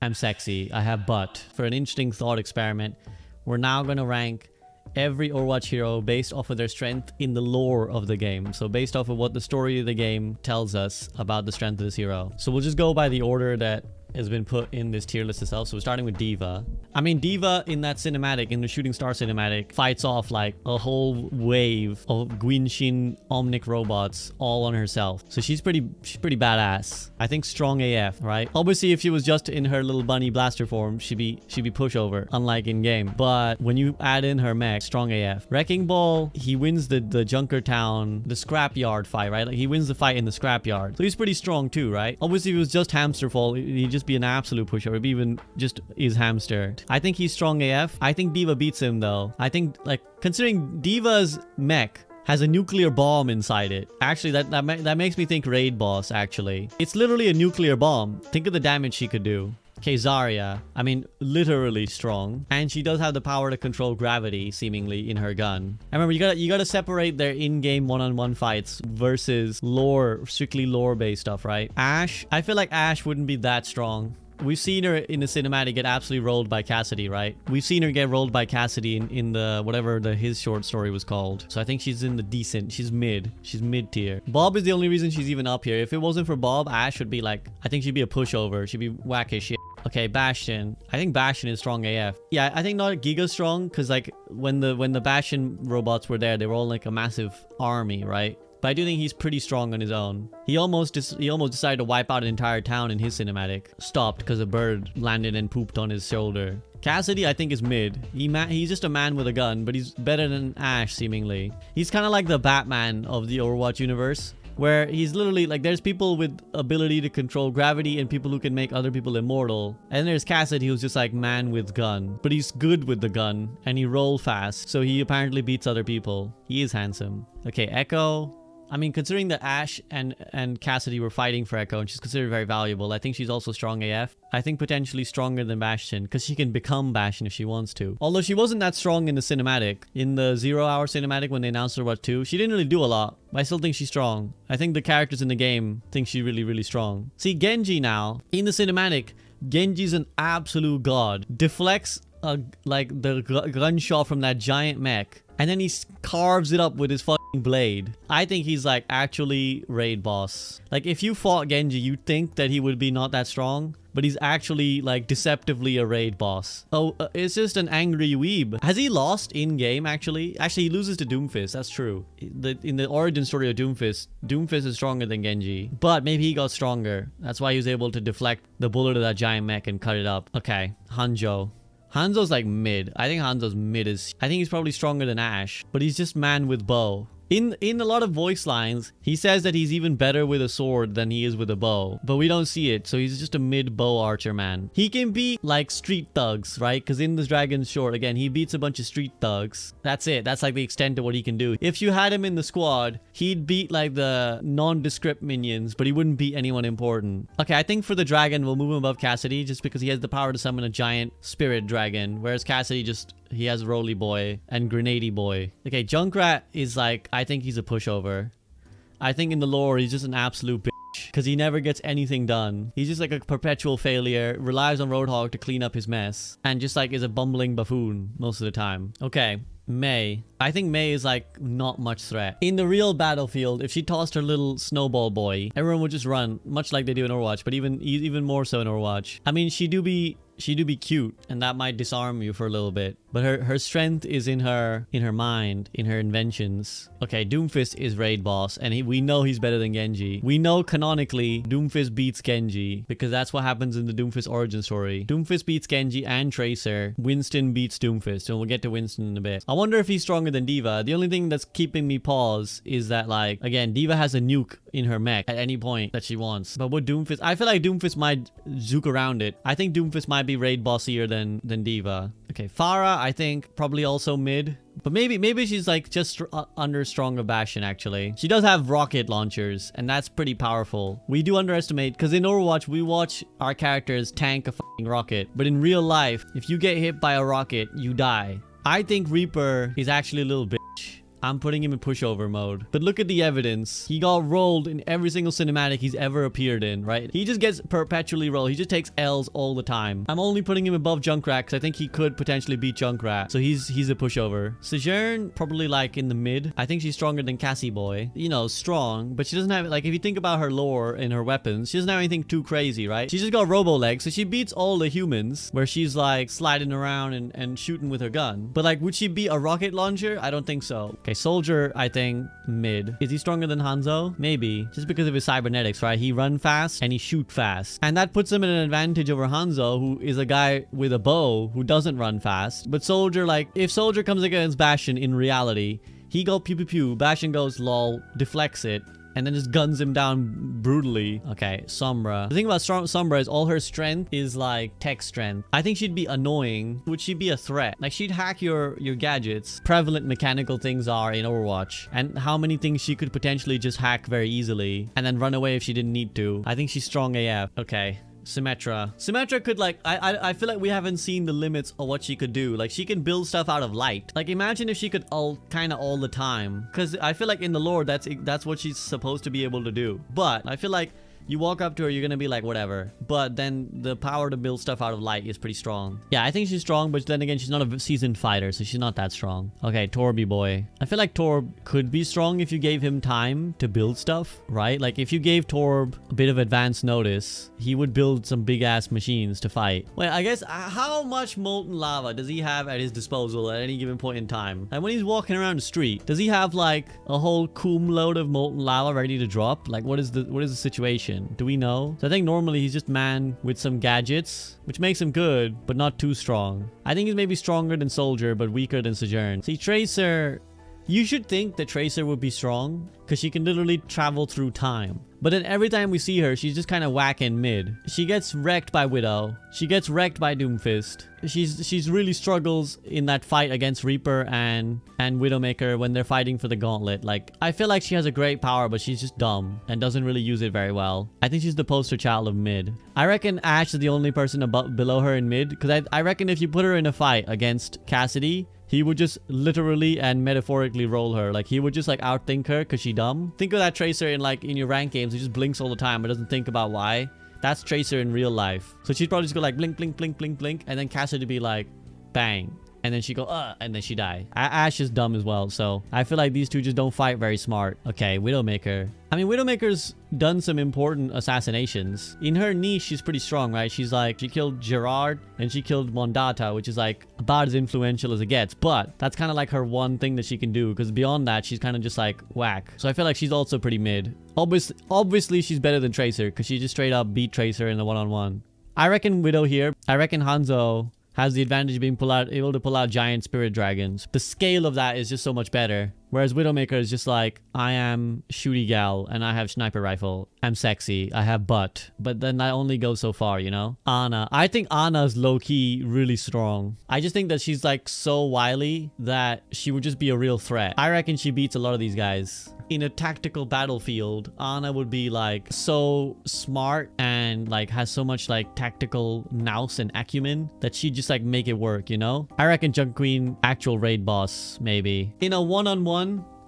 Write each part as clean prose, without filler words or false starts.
I'm sexy. I have butt. For an interesting thought experiment, we're now going to rank every Overwatch hero based off of their strength in the lore of the game. So based off of what the story of the game tells us about the strength of this hero. So we'll just go by the order that has been put in this tier list itself. So we're starting with D.Va. I mean, D.Va in that cinematic, in the Shooting Star cinematic, fights off like a whole wave of Guinshin Omnic robots all on herself. So she's pretty badass. I think strong AF, right? Obviously, if she was just in her little bunny blaster form, she'd be pushover, unlike in game. But when you add in her mech, strong AF. Wrecking Ball, he wins the Junker Town, the scrapyard fight, right? Like he wins the fight in the scrapyard. So he's pretty strong too, right? Obviously, if it was just Hamsterfall, he'd just be an absolute pushover. If he even just is hamster. I think he's strong AF. I think D.Va beats him though. I think, like, considering D.Va's mech has a nuclear bomb inside it. Actually, that makes me think Raid Boss, actually. It's literally a nuclear bomb. Think of the damage she could do. Okay, Zarya. I mean, literally strong. And she does have the power to control gravity, seemingly, in her gun. And remember, you gotta separate their in-game one-on-one fights versus lore, strictly lore-based stuff, right? Ashe. I feel like Ashe wouldn't be that strong. We've seen her in the cinematic get absolutely rolled by Cassidy, right? We've seen her get rolled by Cassidy in the whatever his short story was called. So I think she's in the decent. She's mid. She's mid tier. Bob is the only reason she's even up here. If it wasn't for Bob, Ashe would be like, I think she'd be a pushover. She'd be whack as shit. Okay, Bastion. I think Bastion is strong AF. Yeah, I think not Giga strong, because like when the Bastion robots were there, they were all like a massive army, right? But I do think he's pretty strong on his own. He almost decided to wipe out an entire town in his cinematic. Stopped because a bird landed and pooped on his shoulder. Cassidy, I think, is mid. He's just a man with a gun, but he's better than Ashe, seemingly. He's kind of like the Batman of the Overwatch universe, where he's literally like, there's people with ability to control gravity and people who can make other people immortal. And there's Cassidy, who's just like man with gun, but he's good with the gun and he roll fast. So he apparently beats other people. He is handsome. Okay, Echo. I mean, considering that Ashe and Cassidy were fighting for Echo and she's considered very valuable, I think she's also strong AF. I think potentially stronger than Bastion because she can become Bastion if she wants to. Although she wasn't that strong in the cinematic. In the 0 Hour cinematic when they announced her Overwatch 2, she didn't really do a lot. But I still think she's strong. I think the characters in the game think she's really, really strong. See, Genji now, in the cinematic, Genji's an absolute god. Deflects like the gunshot from that giant mech. And then he carves it up with his fucking blade. I think he's like actually raid boss. Like if you fought Genji, you'd think that he would be not that strong. But he's actually like deceptively a raid boss. Oh, it's just an angry weeb. Has he lost in game actually? Actually, he loses to Doomfist. That's true. In the origin story of Doomfist, Doomfist is stronger than Genji. But maybe he got stronger. That's why he was able to deflect the bullet of that giant mech and cut it up. Okay, Hanzo. Hanzo's like mid. I think Hanzo's mid is... I think he's probably stronger than Ashe. But he's just man with bow. In a lot of voice lines, he says that he's even better with a sword than he is with a bow. But we don't see it, so he's just a mid-bow archer man. He can beat, like, street thugs, right? Because in this Dragon's Short, again, he beats a bunch of street thugs. That's it. That's, like, the extent of what he can do. If you had him in the squad, he'd beat, like, the nondescript minions, but he wouldn't beat anyone important. Okay, I think for the dragon, we'll move him above Cassidy, just because he has the power to summon a giant spirit dragon, whereas Cassidy just... He has Roly Boy and Grenady Boy. Okay, Junkrat is like... I think he's a pushover. I think in the lore, he's just an absolute bitch. Because he never gets anything done. He's just like a perpetual failure. Relies on Roadhog to clean up his mess. And just like is a bumbling buffoon most of the time. Okay. Mei. I think Mei is like not much threat. In the real battlefield, if she tossed her little snowball boy, everyone would just run. Much like they do in Overwatch. But even more so in Overwatch. I mean, she do be cute, and that might disarm you for a little bit. But her strength is in her mind, in her inventions. Okay, Doomfist is raid boss, and we know he's better than Genji. We know canonically Doomfist beats Genji, because that's what happens in the Doomfist origin story. Doomfist beats Genji and Tracer. Winston beats Doomfist, and we'll get to Winston in a bit. I wonder if he's stronger than D.Va. The only thing that's keeping me pause is that, like, again, D.Va has a nuke in her mech at any point that she wants. But with Doomfist, I feel like Doomfist might zook around it. I think Doomfist might be raid bossier than D.Va. Okay, Pharah, I think probably also mid. But maybe she's like just under stronger Bastion actually. She does have rocket launchers and that's pretty powerful. We do underestimate because in Overwatch we watch our characters tank a fucking rocket. But in real life, if you get hit by a rocket, you die. I think Reaper is actually a little bitch. I'm putting him in pushover mode. But look at the evidence. He got rolled in every single cinematic he's ever appeared in, right? He just gets perpetually rolled. He just takes L's all the time. I'm only putting him above Junkrat because I think he could potentially beat Junkrat. So he's a pushover. Sojourn, probably like in the mid. I think she's stronger than Cassie Boy. You know, strong, but she doesn't have, like, if you think about her lore and her weapons, she doesn't have anything too crazy, right? She just got robo legs, so she beats all the humans where she's like sliding around and shooting with her gun. But like, would she beat a rocket launcher? I don't think so. Okay, Soldier, I think mid. Is he stronger than Hanzo? Maybe. Just because of his cybernetics, right? He run fast and he shoot fast. And that puts him at an advantage over Hanzo, who is a guy with a bow who doesn't run fast. But Soldier, like, if Soldier comes against Bastion in reality, he go pew pew pew, Bastion goes lol, deflects it, and then just guns him down brutally. Okay, Sombra. The thing about Sombra is all her strength is like tech strength. I think she'd be annoying. Would she be a threat? Like, she'd hack your gadgets. Prevalent mechanical things are in Overwatch. And how many things she could potentially just hack very easily and then run away if she didn't need to. I think she's strong AF. Okay. Symmetra. Symmetra could, like, I feel like we haven't seen the limits of what she could do. Like, she can build stuff out of light. Like, imagine if she could kind of all the time. Because I feel like in the lore, that's what she's supposed to be able to do. But I feel like you walk up to her, you're gonna be like, whatever. But then the power to build stuff out of light is pretty strong. Yeah, I think she's strong, but then again, she's not a seasoned fighter, so she's not that strong. Okay, Torby boy. I feel like Torb could be strong if you gave him time to build stuff, right? Like, if you gave Torb a bit of advance notice, he would build some big-ass machines to fight. Wait, I guess, how much molten lava does he have at his disposal at any given point in time? And when he's walking around the street, does he have, like, a whole coom load of molten lava ready to drop? Like, what is the situation? Do we know? So I think normally he's just man with some gadgets, which makes him good, but not too strong. I think he's maybe stronger than Soldier, but weaker than Sojourn. See, Tracer, you should think that Tracer would be strong because she can literally travel through time. But then every time we see her, she's just kind of whacking mid. She gets wrecked by Widow. She gets wrecked by Doomfist. She's really struggles in that fight against Reaper and Widowmaker when they're fighting for the gauntlet. Like, I feel like she has a great power, but she's just dumb and doesn't really use it very well. I think she's the poster child of mid. I reckon Ashe is the only person below her in mid, because I reckon if you put her in a fight against Cassidy, he would just literally and metaphorically roll her. Like, he would just like outthink her because she's dumb. Think of that Tracer in your rank games. He just blinks all the time but doesn't think about why. That's Tracer in real life. So she'd probably just go like blink, blink, blink, blink, blink, and then Cassidy would be like bang. And then she go, and then she die. Ashe is dumb as well, so I feel like these two just don't fight very smart. Okay, Widowmaker. I mean, Widowmaker's done some important assassinations. In her niche, she's pretty strong, right? She's like, she killed Gerard and she killed Mondata, which is like about as influential as it gets. But that's kind of like her one thing that she can do, because beyond that, she's kind of just like whack. So I feel like she's also pretty mid. Obviously, she's better than Tracer, because she just straight up beat Tracer in the one-on-one. I reckon Widow here. I reckon Hanzo has the advantage of being able to pull out giant spirit dragons. The scale of that is just so much better. Whereas Widowmaker is just like, I am shooty gal and I have sniper rifle. I'm sexy. I have butt. But then I only go so far, you know? Ana. I think Ana's low-key really strong. I just think that she's like so wily that she would just be a real threat. I reckon she beats a lot of these guys. In a tactical battlefield, Ana would be like so smart and like has so much like tactical nous and acumen that she'd just like make it work, you know? I reckon Junk Queen, actual raid boss, maybe. In a one-on-one,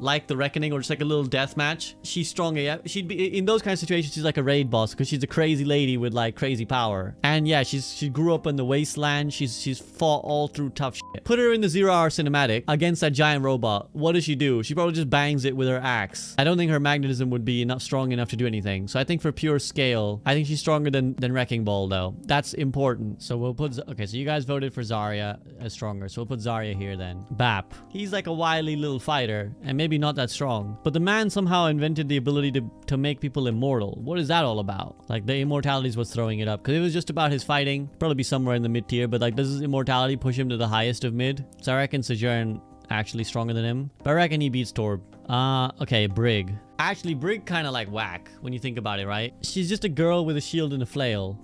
like the Reckoning or just like a little death match, she's strong AF. She'd be in those kind of situations, she's like a raid boss because she's a crazy lady with like crazy power. And yeah, she grew up in the wasteland. She's fought all through tough shit. Put her in the 0-hour cinematic against that giant robot. What does she do? She probably just bangs it with her axe. I don't think her magnetism would be strong enough to do anything. So I think for pure scale, I think she's stronger than Wrecking Ball though. That's important. So we'll put, okay, so you guys voted for Zarya as stronger. So we'll put Zarya here then. Bap. He's like a wily little fighter and maybe not that strong, but the man somehow invented the ability to make people immortal. What is that all about? Like, the immortality is what's throwing it up, because it was just about his fighting, probably be somewhere in the mid tier, but like, does his immortality push him to the highest of mid? So I reckon Sojourn actually stronger than him, but I reckon he beats Torb. Okay, Brig. Actually, Brig kind of like whack when you think about it, right? She's just a girl with a shield and a flail,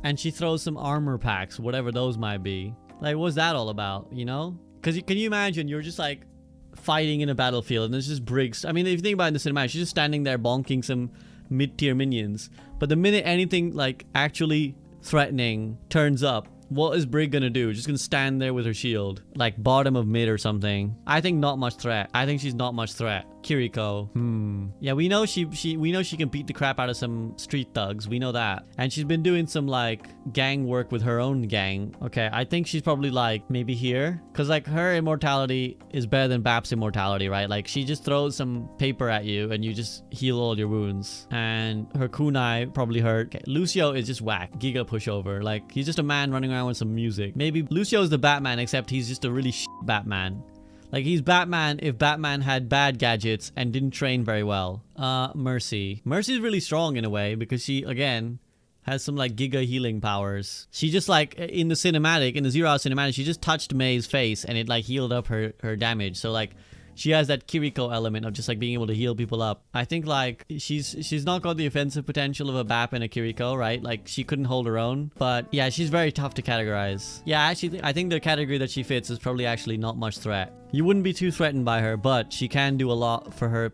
and she throws some armor packs, whatever those might be. Like, what's that all about, you know? Because can you imagine you're just like fighting in a battlefield and there's just Briggs. I mean, if you think about it in the cinematic, she's just standing there bonking some mid-tier minions. But the minute anything like actually threatening turns up, What is Brig gonna do? Just gonna stand there with her shield, like bottom of mid or something. I think not much threat. I think she's not much threat. Kiriko. Yeah, we know she can beat the crap out of some street thugs. We know that. And she's been doing some like gang work with her own gang. Okay, I think she's probably like maybe here. Cause like her immortality is better than Bap's immortality, right? Like she just throws some paper at you and you just heal all your wounds. And her kunai probably hurt. Okay, Lucio is just whack. Giga pushover. Like he's just a man running around with some music. Maybe Lucio's the Batman, except he's just a really Batman. Like, he's Batman if Batman had bad gadgets and didn't train very well. Mercy. Mercy's really strong in a way because she, again, has some, like, giga healing powers. She just, like, in the cinematic, in the 0 Hour cinematic, she just touched May's face and it, like, healed up her damage. So, like, she has that Kiriko element of just like being able to heal people up. I think like she's not got the offensive potential of a Bap and a Kiriko, right? Like she couldn't hold her own. But yeah, she's very tough to categorize. Yeah, actually, I think the category that she fits is probably actually not much threat. You wouldn't be too threatened by her, but she can do a lot for her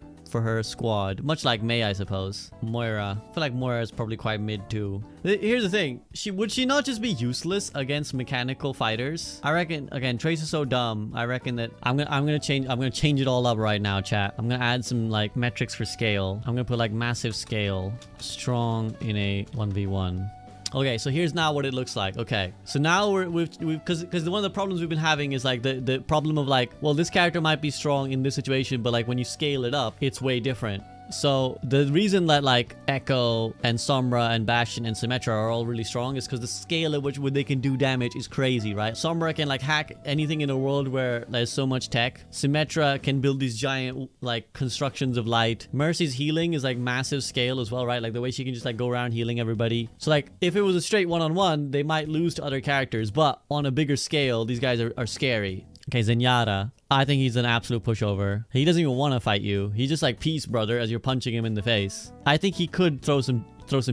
squad, much like May, I suppose. Moira. I feel like Moira is probably quite mid too. Here's the thing, would she not just be useless against mechanical fighters? I reckon, again, Trace is so dumb. I reckon that I'm gonna change it all up right now, chat. I'm gonna add some like metrics for scale. I'm gonna put like massive scale, strong in a 1v1. Okay, so here's now what it looks like. Okay, so now because one of the problems we've been having is like the problem of like, well, this character might be strong in this situation, but like when you scale it up, it's way different. So the reason that like Echo and Sombra and Bastion and Symmetra are all really strong is because the scale at which they can do damage is crazy, right? Sombra can like hack anything in a world where there's so much tech. Symmetra can build these giant like constructions of light. Mercy's healing is like massive scale as well, right? Like the way she can just like go around healing everybody. So like if it was a straight one-on-one, they might lose to other characters, but on a bigger scale, these guys are scary. Okay, Zenyatta. I think he's an absolute pushover. He doesn't even want to fight you. He's just like, peace, brother, as you're punching him in the face. I think he could throw some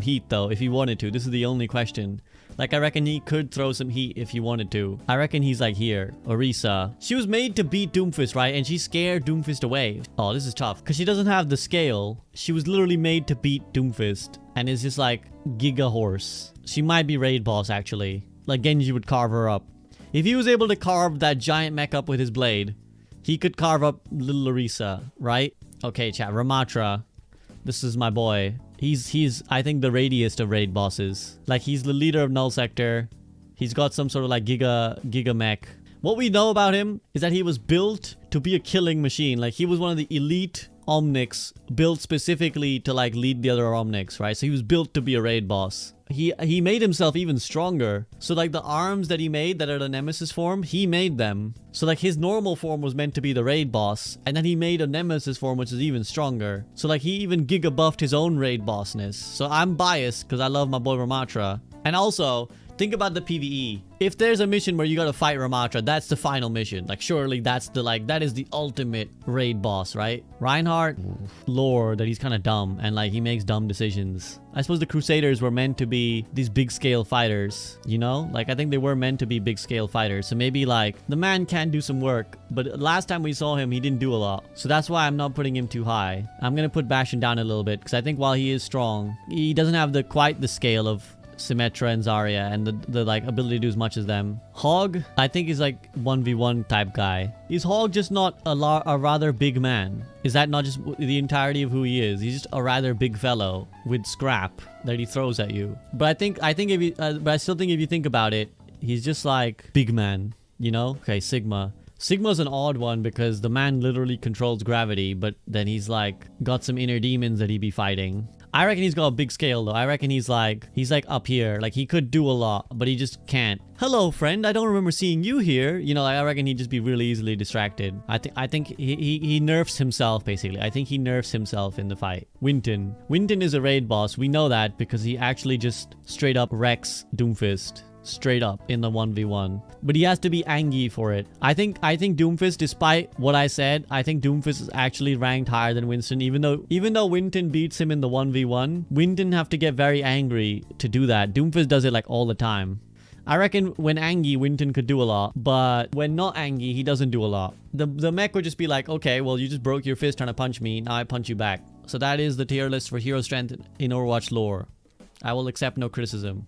heat, though, if he wanted to. This is the only question. Like, I reckon he could throw some heat if he wanted to. I reckon he's like here. Orisa. She was made to beat Doomfist, right? And she scared Doomfist away. Oh, this is tough. Because she doesn't have the scale. She was literally made to beat Doomfist. And is just like Giga Horse. She might be raid boss, actually. Like, Genji would carve her up. If he was able to carve that giant mech up with his blade, he could carve up little Orisa, right? Okay, chat. Ramattra. This is my boy. He's I think the raidest of raid bosses. Like he's the leader of Null Sector. He's got some sort of like giga mech. What we know about him is that he was built to be a killing machine. Like he was one of the elite Omnics built specifically to like lead the other Omnics, right? So he was built to be a raid boss. He made himself even stronger. So like the arms that he made that are the Nemesis form, he made them. So like his normal form was meant to be the raid boss, and then he made a Nemesis form which is even stronger. So like he even giga buffed his own raid bossness. So I'm biased because I love my boy Ramattra. And also, think about the PvE. If there's a mission where you gotta fight Ramattra, that's the final mission. Like surely that's the that is the ultimate raid boss, right? Reinhardt, lore that he's kind of dumb and like he makes dumb decisions. I suppose the Crusaders were meant to be these big scale fighters, you know? Like I think they were meant to be big scale fighters. So maybe like the man can do some work, but last time we saw him, he didn't do a lot. So that's why I'm not putting him too high. I'm gonna put Bastion down a little bit because I think while he is strong, he doesn't have quite the scale of Symmetra and Zarya and the like ability to do as much as them. Hog, I think is like 1v1 type guy. Is Hog just not a rather big man? Is that not just the entirety of who he is? He's just a rather big fellow with scrap that he throws at you. But I think if you, but I still think if you think about it, he's just like big man, you know? Okay, Sigma. Sigma's an odd one because the man literally controls gravity, but then he's like got some inner demons that he be fighting. I reckon he's got a big scale though. I reckon he's like up here. Like he could do a lot, but he just can't. Hello, friend. I don't remember seeing you here. You know, I reckon he'd just be really easily distracted. I think he nerfs himself basically. I think he nerfs himself in the fight. Winston. Winston is a raid boss. We know that because he actually just straight up wrecks Doomfist. Straight up in the 1v1, but he has to be angry for it. I think Doomfist, despite what I said, I think Doomfist is actually ranked higher than Winston. Even though Winston beats him in the 1v1, Winston have to get very angry to do that. Doomfist does it like all the time. I reckon when angry, Winston could do a lot, but when not angry, he doesn't do a lot. The mech would just be like, okay, well, you just broke your fist trying to punch me, now I punch you back. So that is the tier list for hero strength in Overwatch lore. I will accept no criticism.